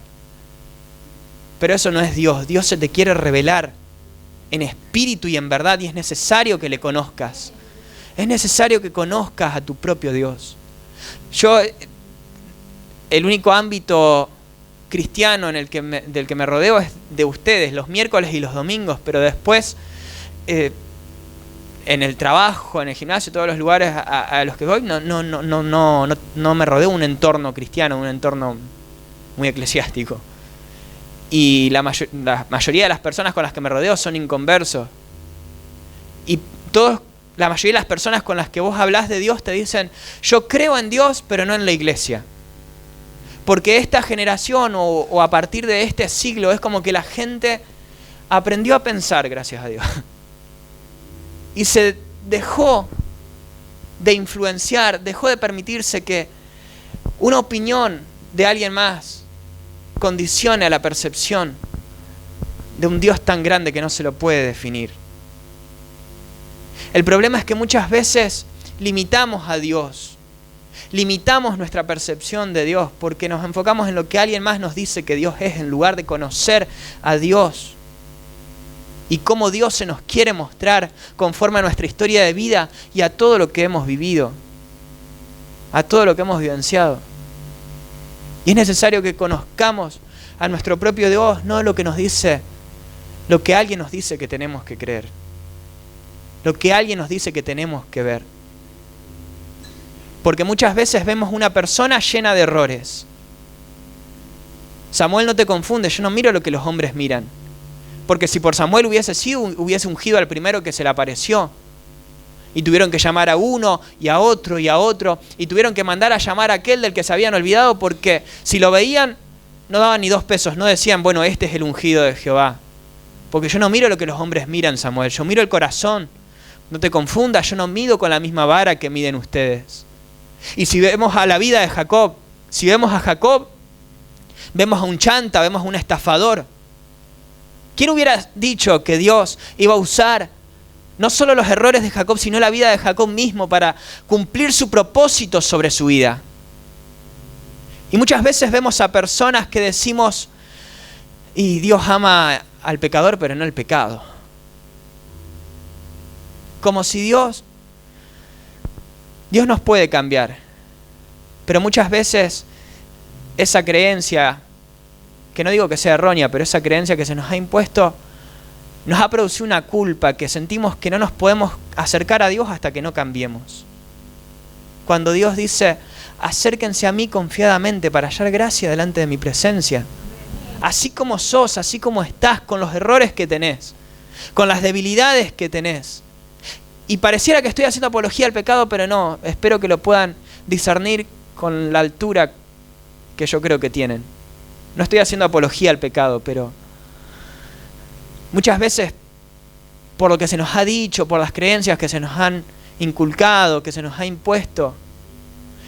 Speaker 1: Pero eso no es Dios. Dios se te quiere revelar en espíritu y en verdad, y es necesario que le conozcas. Es necesario que conozcas a tu propio Dios. Yo, el único ámbito cristiano del que me rodeo es de ustedes, los miércoles y los domingos, pero después, en el trabajo, en el gimnasio, todos los lugares a los que voy, no me rodeo un entorno cristiano, un entorno muy eclesiástico. Y la mayoría de las personas con las que me rodeo son inconversos. Y la mayoría de las personas con las que vos hablás de Dios te dicen, yo creo en Dios, pero no en la iglesia. Porque esta generación o a partir de este siglo es como que la gente aprendió a pensar, gracias a Dios. Y se dejó de influenciar, dejó de permitirse que una opinión de alguien más condicione a la percepción de un Dios tan grande que no se lo puede definir. El problema es que muchas veces limitamos a Dios, limitamos nuestra percepción de Dios porque nos enfocamos en lo que alguien más nos dice que Dios es, en lugar de conocer a Dios y cómo Dios se nos quiere mostrar conforme a nuestra historia de vida y a todo lo que hemos vivido, a todo lo que hemos vivenciado. Y es necesario que conozcamos a nuestro propio Dios, no lo que nos dice, lo que alguien nos dice que tenemos que creer, lo que alguien nos dice que tenemos que ver. Porque muchas veces vemos una persona llena de errores. Samuel, no te confunde, yo no miro lo que los hombres miran. Porque si por Samuel hubiese ungido al primero que se le apareció. Y tuvieron que llamar a uno y a otro y a otro. Y tuvieron que mandar a llamar a aquel del que se habían olvidado, porque si lo veían no daban ni 2 pesos. No decían, bueno, este es el ungido de Jehová. Porque yo no miro lo que los hombres miran, Samuel. Yo miro el corazón. No te confundas, yo no mido con la misma vara que miden ustedes. Y si vemos a la vida de Jacob, si vemos a Jacob, vemos a un chanta, vemos a un estafador. ¿Quién hubiera dicho que Dios iba a usar no solo los errores de Jacob, sino la vida de Jacob mismo para cumplir su propósito sobre su vida? Y muchas veces vemos a personas que decimos, y Dios ama al pecador, pero no el pecado. Como si Dios nos puede cambiar. Pero muchas veces esa creencia, que no digo que sea errónea, pero esa creencia que se nos ha impuesto, nos ha producido una culpa que sentimos que no nos podemos acercar a Dios hasta que no cambiemos. Cuando Dios dice, acérquense a mí confiadamente para hallar gracia delante de mi presencia. Así como sos, así como estás, con los errores que tenés, con las debilidades que tenés. Y pareciera que estoy haciendo apología al pecado, pero no, espero que lo puedan discernir con la altura que yo creo que tienen. No estoy haciendo apología al pecado, pero muchas veces, por lo que se nos ha dicho, por las creencias que se nos han inculcado, que se nos ha impuesto,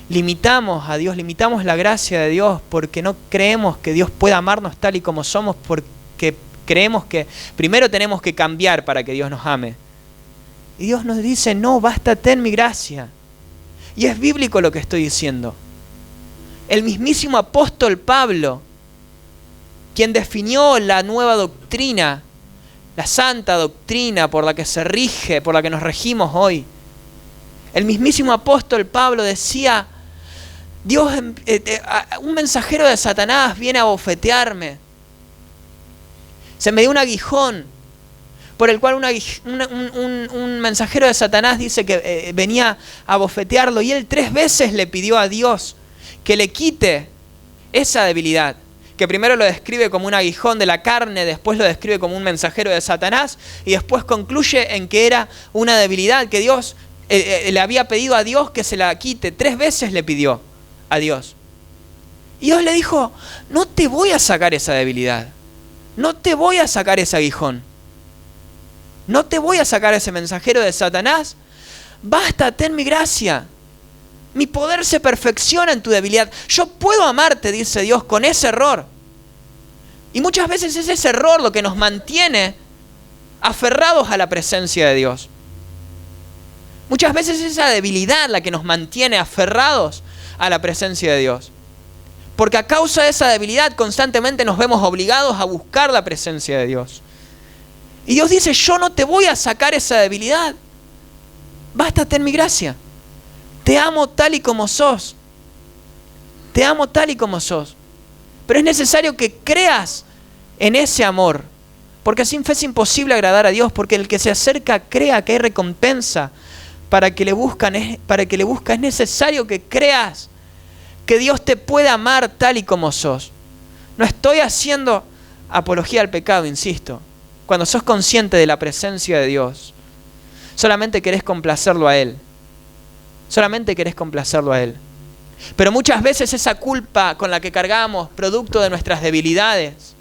Speaker 1: limitamos a Dios, limitamos la gracia de Dios porque no creemos que Dios pueda amarnos tal y como somos, porque creemos que primero tenemos que cambiar para que Dios nos ame. Y Dios nos dice, no, bástate en mi gracia. Y es bíblico lo que estoy diciendo. El mismísimo apóstol Pablo, quien definió la nueva doctrina, la santa doctrina por la que se rige, por la que nos regimos hoy. El mismísimo apóstol Pablo decía, Dios, un mensajero de Satanás viene a bofetearme. Se me dio un aguijón, por el cual un mensajero de Satanás dice que venía a bofetearlo, y él 3 veces le pidió a Dios que le quite esa debilidad, que primero lo describe como un aguijón de la carne, después lo describe como un mensajero de Satanás, y después concluye en que era una debilidad que Dios le había pedido a Dios que se la quite. 3 veces le pidió a Dios. Y Dios le dijo, no te voy a sacar esa debilidad, no te voy a sacar ese aguijón, no te voy a sacar ese mensajero de Satanás, bástate en mi gracia. Mi poder se perfecciona en tu debilidad. Yo puedo amarte, dice Dios, con ese error. Y muchas veces es ese error lo que nos mantiene aferrados a la presencia de Dios. Muchas veces es esa debilidad la que nos mantiene aferrados a la presencia de Dios. Porque a causa de esa debilidad constantemente nos vemos obligados a buscar la presencia de Dios. Y Dios dice, yo no te voy a sacar esa debilidad. Bástate en mi gracia. Te amo tal y como sos. Te amo tal y como sos. Pero es necesario que creas en ese amor. Porque sin fe es imposible agradar a Dios. Porque el que se acerca crea que hay recompensa para que le buscan. Es necesario que creas que Dios te puede amar tal y como sos. No estoy haciendo apología al pecado, insisto. Cuando sos consciente de la presencia de Dios, solamente querés complacerlo a Él. Solamente querés complacerlo a Él. Pero muchas veces esa culpa con la que cargamos, producto de nuestras debilidades,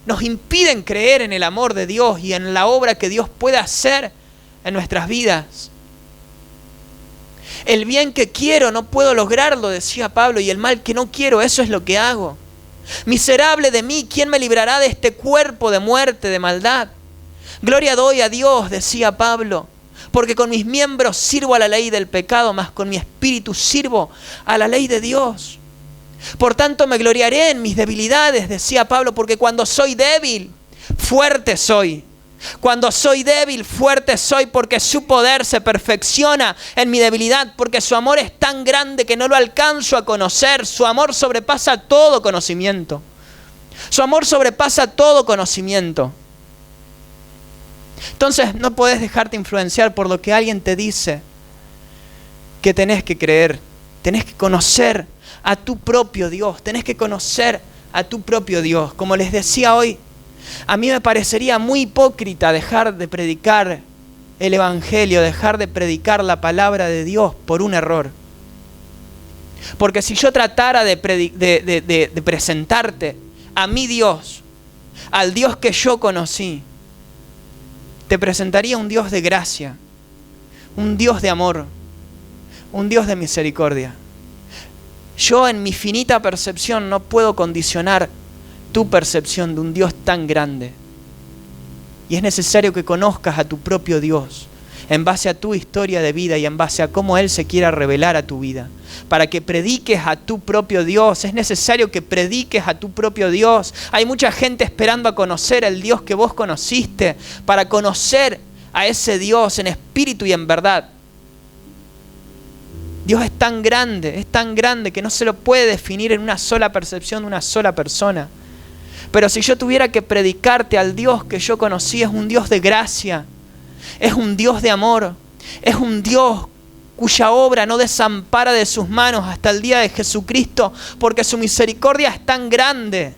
Speaker 1: nos impiden creer en el amor de Dios y en la obra que Dios puede hacer en nuestras vidas. El bien que quiero no puedo lograrlo, decía Pablo, y el mal que no quiero, eso es lo que hago. Miserable de mí, ¿quién me librará de este cuerpo de muerte, de maldad? Gloria doy a Dios, decía Pablo, porque con mis miembros sirvo a la ley del pecado, mas con mi espíritu sirvo a la ley de Dios. Por tanto me gloriaré en mis debilidades, decía Pablo, porque cuando soy débil, fuerte soy. Cuando soy débil, fuerte soy, porque su poder se perfecciona en mi debilidad, porque su amor es tan grande que no lo alcanzo a conocer. Su amor sobrepasa todo conocimiento. Su amor sobrepasa todo conocimiento. Entonces no podés dejarte influenciar por lo que alguien te dice que tenés que creer. Tenés que conocer a tu propio Dios. Tenés que conocer a tu propio Dios. Como les decía hoy, a mí me parecería muy hipócrita dejar de predicar el Evangelio, dejar de predicar la palabra de Dios por un error. Porque si yo tratara de presentarte a mi Dios, al Dios que yo conocí, te presentaría un Dios de gracia, un Dios de amor, un Dios de misericordia. Yo en mi finita percepción no puedo condicionar tu percepción de un Dios tan grande. Y es necesario que conozcas a tu propio Dios en base a tu historia de vida y en base a cómo Él se quiera revelar a tu vida. Para que prediques a tu propio Dios, es necesario que prediques a tu propio Dios. Hay mucha gente esperando a conocer el Dios que vos conociste, para conocer a ese Dios en espíritu y en verdad. Dios es tan grande que no se lo puede definir en una sola percepción de una sola persona. Pero si yo tuviera que predicarte al Dios que yo conocí, es un Dios de gracia, es un Dios de amor, es un Dios cuya obra no desampara de sus manos hasta el día de Jesucristo, porque su misericordia es tan grande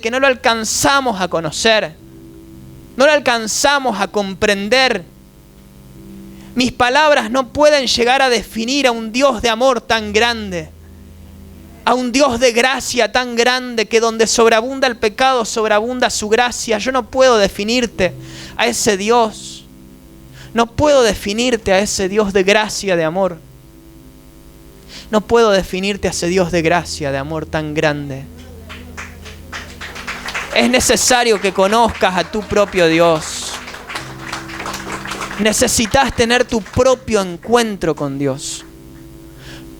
Speaker 1: que no lo alcanzamos a conocer, no lo alcanzamos a comprender. Mis palabras no pueden llegar a definir a un Dios de amor tan grande, a un Dios de gracia tan grande, que donde sobreabunda el pecado, sobreabunda su gracia. Yo no puedo definirte a ese Dios. No puedo definirte a ese Dios de gracia, de amor. No puedo definirte a ese Dios de gracia, de amor tan grande. Es necesario que conozcas a tu propio Dios. Necesitas tener tu propio encuentro con Dios.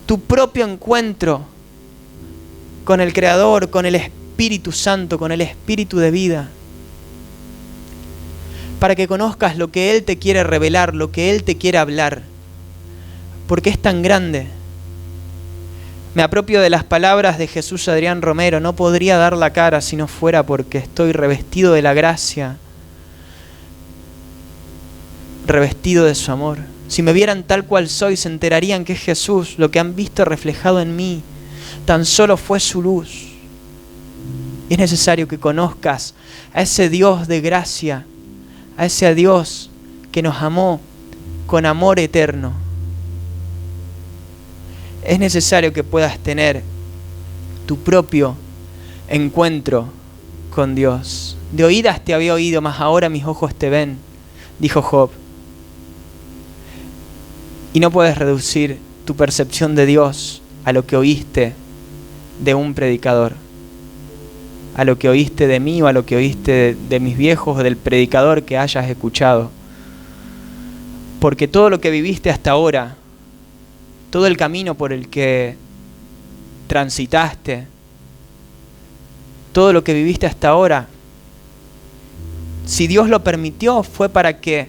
Speaker 1: Tu propio encuentro con el Creador, con el Espíritu Santo, con el Espíritu de vida. Para que conozcas lo que Él te quiere revelar, lo que Él te quiere hablar. Porque es tan grande. Me apropio de las palabras de Jesús Adrián Romero. No podría dar la cara si no fuera porque estoy revestido de la gracia, revestido de su amor. Si me vieran tal cual soy, se enterarían que es Jesús. Lo que han visto reflejado en mí tan solo fue su luz. Y es necesario que conozcas a ese Dios de gracia, a ese Dios que nos amó con amor eterno. Es necesario que puedas tener tu propio encuentro con Dios. De oídas te había oído, mas ahora mis ojos te ven, dijo Job. Y no puedes reducir tu percepción de Dios a lo que oíste de un predicador. a lo que oíste de mí o a lo que oíste de mis viejos o del predicador que hayas escuchado. Porque todo lo que viviste hasta ahora, todo el camino por el que transitaste, todo lo que viviste hasta ahora, si Dios lo permitió, fue para que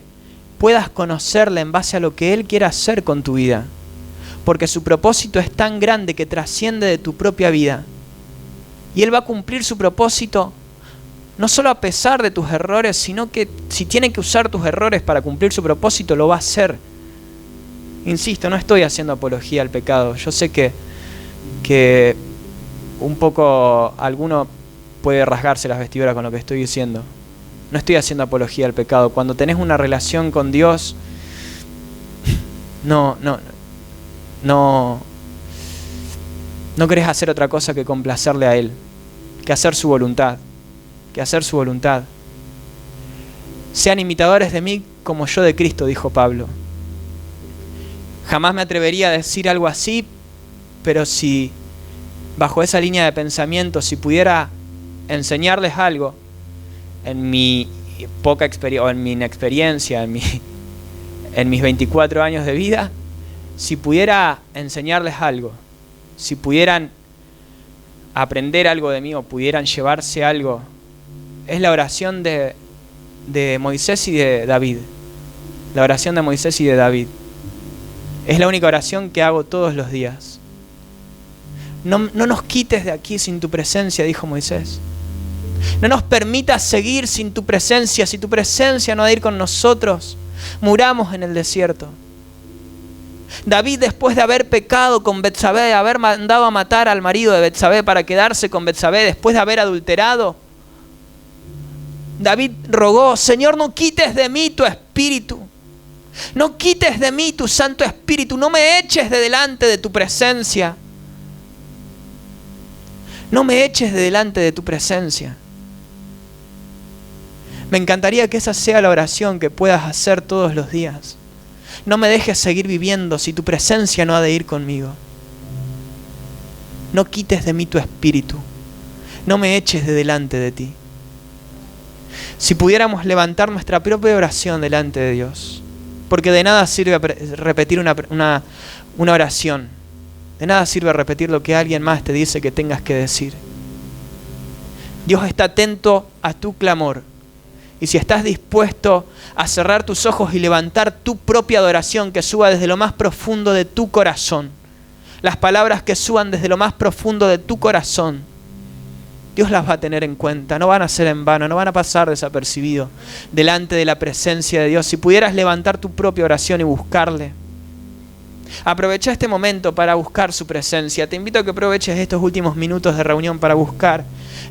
Speaker 1: puedas conocerle en base a lo que Él quiere hacer con tu vida. Porque su propósito es tan grande que trasciende de tu propia vida. Y Él va a cumplir su propósito no solo a pesar de tus errores, sino que si tiene que usar tus errores para cumplir su propósito, lo va a hacer. Insisto, no estoy haciendo apología al pecado. Yo sé que un poco alguno puede rasgarse las vestiduras con lo que estoy diciendo. No estoy haciendo apología al pecado. Cuando tenés una relación con Dios, no querés hacer otra cosa que complacerle a Él, que hacer su voluntad, Sean imitadores de mí como yo de Cristo, dijo Pablo. Jamás me atrevería a decir algo así, pero si bajo esa línea de pensamiento, si pudiera enseñarles algo en mi poca experiencia o en mi inexperiencia, en mis 24 años de vida, si pudiera enseñarles algo, si pudieran aprender algo de mí o pudieran llevarse algo, es la oración de Moisés y de David. La oración de Moisés y de David. Es la única oración que hago todos los días. No nos quites de aquí sin tu presencia, dijo Moisés. No nos permitas seguir sin tu presencia. Si tu presencia no ha de ir con nosotros, muramos en el desierto. David, después de haber pecado con Betsabé, de haber mandado a matar al marido de Betsabé para quedarse con Betsabé, después de haber adulterado, David rogó: Señor, no quites de mí tu espíritu. No quites de mí tu Santo Espíritu. No me eches de delante de tu presencia. No me eches de delante de tu presencia. Me encantaría que esa sea la oración que puedas hacer todos los días. No me dejes seguir viviendo si tu presencia no ha de ir conmigo. No quites de mí tu espíritu. No me eches de delante de ti. Si pudiéramos levantar nuestra propia oración delante de Dios, porque de nada sirve repetir una oración, de nada sirve repetir lo que alguien más te dice que tengas que decir. Dios está atento a tu clamor. Y si estás dispuesto a cerrar tus ojos y levantar tu propia adoración que suba desde lo más profundo de tu corazón, las palabras que suban desde lo más profundo de tu corazón, Dios las va a tener en cuenta, no van a ser en vano, no van a pasar desapercibidos delante de la presencia de Dios. Si pudieras levantar tu propia oración y buscarle, aprovecha este momento para buscar su presencia. Te invito a que aproveches estos últimos minutos de reunión para buscar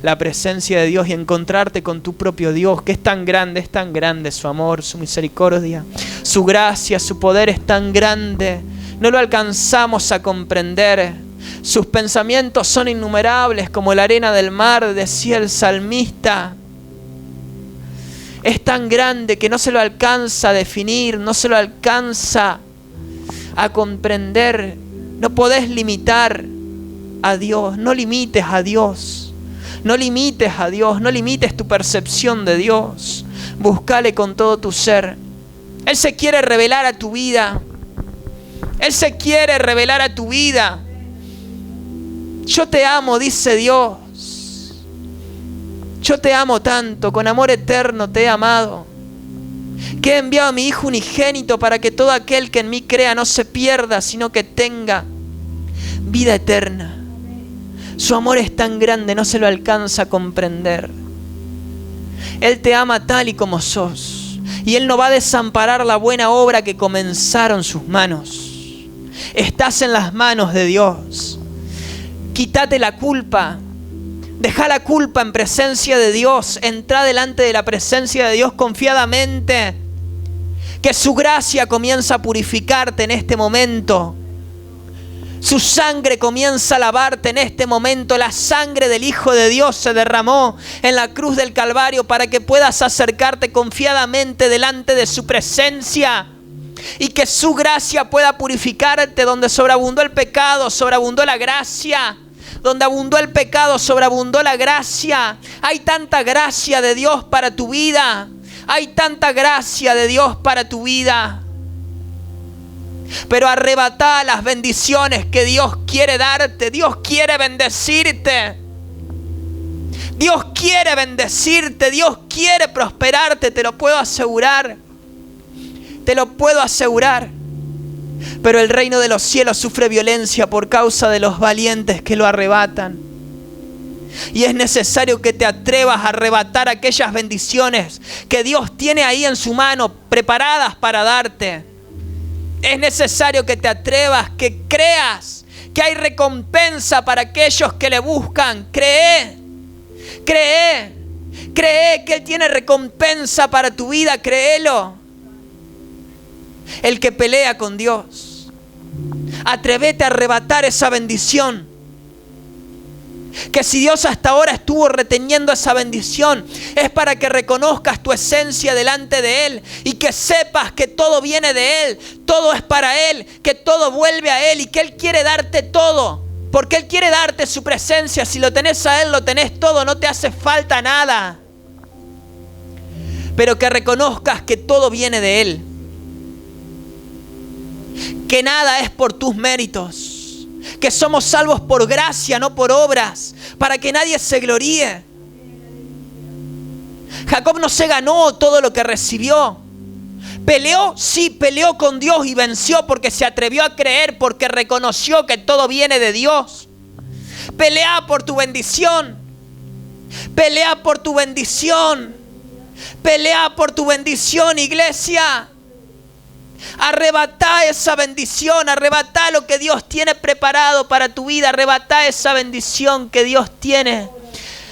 Speaker 1: la presencia de Dios y encontrarte con tu propio Dios, que es tan grande su amor, su misericordia, su gracia, su poder es tan grande, no lo alcanzamos a comprender. Sus pensamientos son innumerables como la arena del mar, decía el salmista. Es tan grande que no se lo alcanza a definir, no se lo alcanza a comprender. No podés limitar a Dios, no limites a Dios. No limites a Dios, no limites tu percepción de Dios. Búscale con todo tu ser. Él se quiere revelar a tu vida. Él se quiere revelar a tu vida. Yo te amo, dice Dios. Yo te amo tanto, con amor eterno te he amado, que he enviado a mi Hijo unigénito para que todo aquel que en mí crea no se pierda, sino que tenga vida eterna. Su amor es tan grande, no se lo alcanza a comprender. Él te ama tal y como sos, y Él no va a desamparar la buena obra que comenzaron sus manos. Estás en las manos de Dios. Quítate la culpa. Deja la culpa en presencia de Dios. Entra delante de la presencia de Dios confiadamente. Que su gracia comienza a purificarte en este momento. Su sangre comienza a lavarte en este momento. La sangre del Hijo de Dios se derramó en la cruz del Calvario para que puedas acercarte confiadamente delante de su presencia. Y que su gracia pueda purificarte donde sobreabundó el pecado, sobreabundó la gracia. donde abundó el pecado, sobreabundó la gracia. Hay tanta gracia de Dios para tu vida. Hay tanta gracia de Dios para tu vida. Pero arrebata las bendiciones que Dios quiere darte. Dios quiere bendecirte. Dios quiere bendecirte. Dios quiere prosperarte. Te lo puedo asegurar. Te lo puedo asegurar. Pero el reino de los cielos sufre violencia por causa de los valientes que lo arrebatan. Y es necesario que te atrevas a arrebatar aquellas bendiciones que Dios tiene ahí en su mano, preparadas para darte. Es necesario que te atrevas, que creas que hay recompensa para aquellos que le buscan. Cree que Él tiene recompensa para tu vida, créelo. El que pelea con Dios, atrévete a arrebatar esa bendición. Que si Dios hasta ahora estuvo reteniendo esa bendición, es para que reconozcas tu esencia delante de Él y que sepas que todo viene de Él, todo es para Él, que todo vuelve a Él y que Él quiere darte todo, porque Él quiere darte su presencia. Si lo tenés a Él, lo tenés todo, no te hace falta nada. Pero que reconozcas que todo viene de Él, que nada es por tus méritos, que somos salvos por gracia, no por obras, para que nadie se gloríe. Jacob no se ganó todo lo que recibió. Peleó, sí, peleó con Dios y venció porque se atrevió a creer, porque reconoció que todo viene de Dios. Pelea por tu bendición. Pelea por tu bendición. Pelea por tu bendición, iglesia. Arrebata esa bendición, arrebata lo que Dios tiene preparado para tu vida, arrebata esa bendición que Dios tiene.